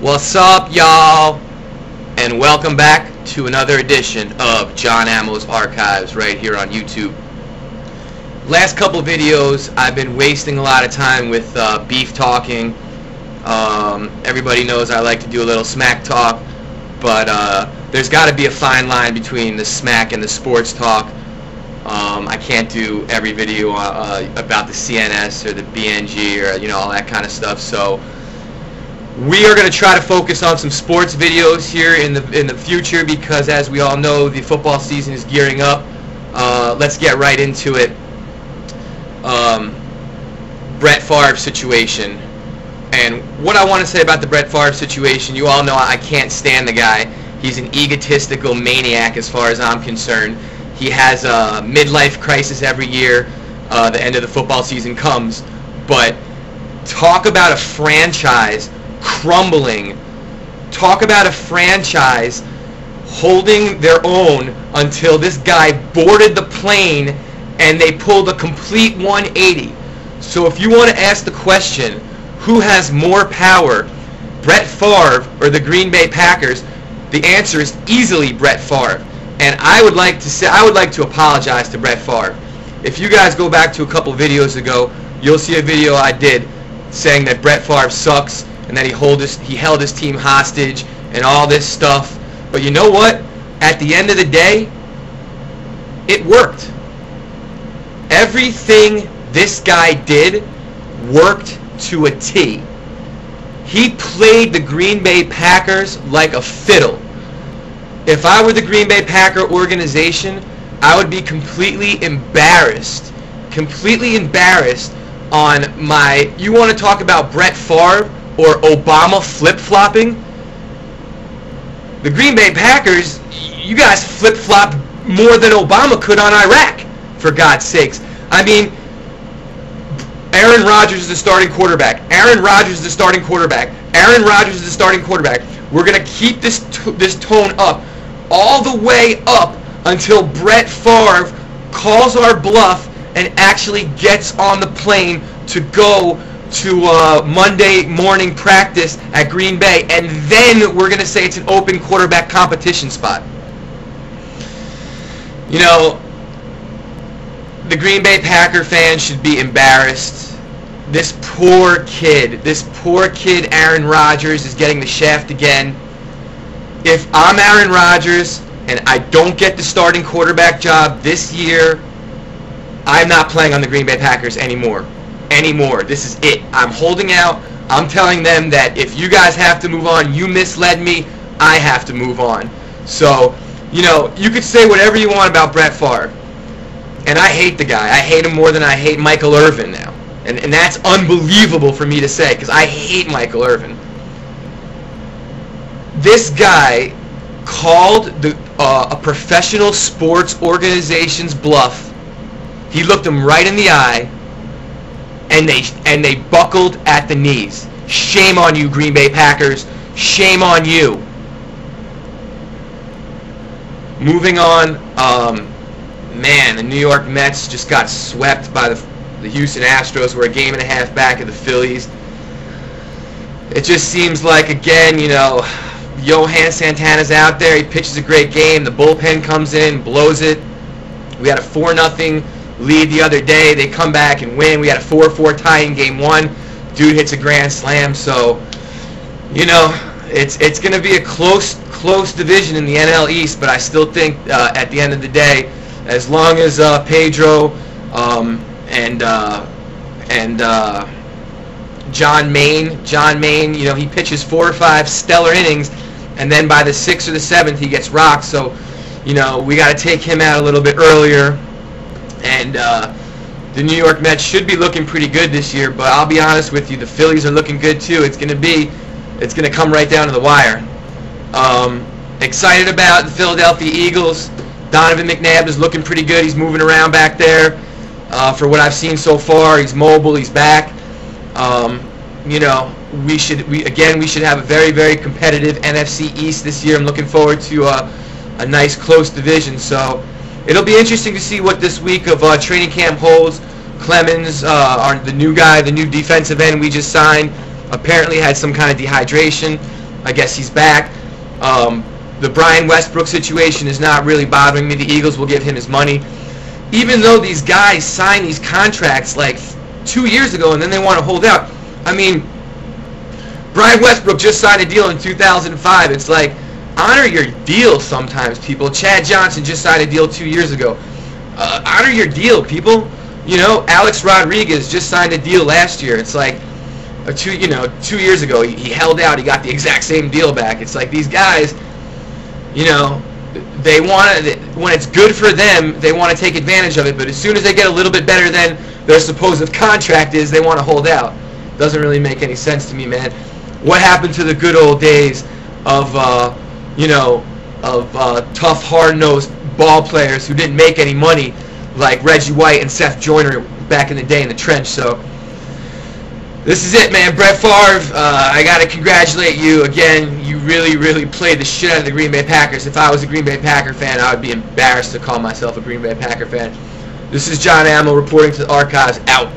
What's up, y'all? And welcome back to another edition of John Ammo's Archives right here on YouTube. Last couple of videos, I've been wasting a lot of time with beef talking. Everybody knows I like to do a little smack talk, but there's got to be a fine line between the smack and the sports talk. I can't do every video about the CNS or the BNG or all that kind of stuff. So we are going to try to focus on some sports videos here in the future, because as we all know, the football season is gearing up. Let's get right into it. Brett Favre situation. And what I want to say about the Brett Favre situation, you all know I can't stand the guy. He's an egotistical maniac as far as I'm concerned. He has a midlife crisis every year. The end of the football season comes. But talk about a franchise crumbling. Talk about a franchise holding their own until this guy boarded the plane and they pulled a complete 180. So if you want to ask the question, who has more power, Brett Favre or the Green Bay Packers, the answer is easily Brett Favre. And I would like to apologize to Brett Favre. If you guys go back to a couple videos ago, you'll see a video I did saying that Brett Favre sucks and that he held his team hostage and all this stuff. But you know what? At the end of the day, it worked. Everything this guy did worked to a T. He played the Green Bay Packers like a fiddle. If I were the Green Bay Packer organization, I would be completely embarrassed on my, you want to talk about Brett Favre or Obama flip-flopping? The Green Bay Packers, you guys flip-flopped more than Obama could on Iraq, for God's sakes. I mean, Aaron Rodgers is the starting quarterback. Aaron Rodgers is the starting quarterback. Aaron Rodgers is the starting quarterback. We're going to keep this tone up all the way up until Brett Favre calls our bluff and actually gets on the plane to go to Monday morning practice at Green Bay, and then we're going to say it's an open quarterback competition spot. You know, the Green Bay Packer fans should be embarrassed. This poor kid, Aaron Rodgers, is getting the shaft again. If I'm Aaron Rodgers and I don't get the starting quarterback job this year, I'm not playing on the Green Bay Packers anymore. This is it. I'm holding out. I'm telling them that if you guys have to move on, you misled me, I have to move on. So, you could say whatever you want about Brett Favre. And I hate the guy. I hate him more than I hate Michael Irvin now. And that's unbelievable for me to say, because I hate Michael Irvin. This guy called a professional sports organization's bluff. He looked them right in the eye, and they buckled at the knees. Shame on you, Green Bay Packers. Shame on you. Moving on, man, the New York Mets just got swept by the Houston Astros. We're a game and a half back of the Phillies. It just seems like, again, Johan Santana's out there. He pitches a great game. The bullpen comes in, blows it. We had a 4-0 lead the other day. They come back and win. We had a 4-4 tie in game one. Dude hits a grand slam. So, it's going to be a close division in the NL East, but I still think at the end of the day, as long as Pedro and John Maine, he pitches 4 or 5 stellar innings, and then by the 6th or the 7th he gets rocked. So, we got to take him out a little bit earlier. And the New York Mets should be looking pretty good this year, but I'll be honest with you, the Phillies are looking good too. It's going to come right down to the wire. Excited about the Philadelphia Eagles. Donovan McNabb is looking pretty good. He's moving around back there. For what I've seen so far, he's mobile. He's back. We should have a very, very competitive NFC East this year. I'm looking forward to a nice close division. So it'll be interesting to see what this week of training camp holds. Clemens, the new guy, the new defensive end we just signed, apparently had some kind of dehydration. I guess he's back. The Brian Westbrook situation is not really bothering me. The Eagles will give him his money. Even though these guys sign these contracts like 2 years ago and then they want to hold out. I mean, Brian Westbrook just signed a deal in 2005. It's like, honor your deal sometimes, people. Chad Johnson just signed a deal 2 years ago. Honor your deal, people. You know, Alex Rodriguez just signed a deal last year. It's like 2 years ago he held out. He got the exact same deal back. It's like these guys, you know, they want to, when it's good for them, they want to take advantage of it. But as soon as they get a little bit better than their supposed contract is, they want to hold out. Doesn't really make any sense to me, man. What happened to the good old days of tough, hard-nosed ball players who didn't make any money, like Reggie White and Seth Joyner back in the day in the trench? So this is it, man. Brett Favre, I got to congratulate you again. You really, really played the shit out of the Green Bay Packers. If I was a Green Bay Packer fan, I would be embarrassed to call myself a Green Bay Packer fan. This is John Ammo reporting to the Archives. Out.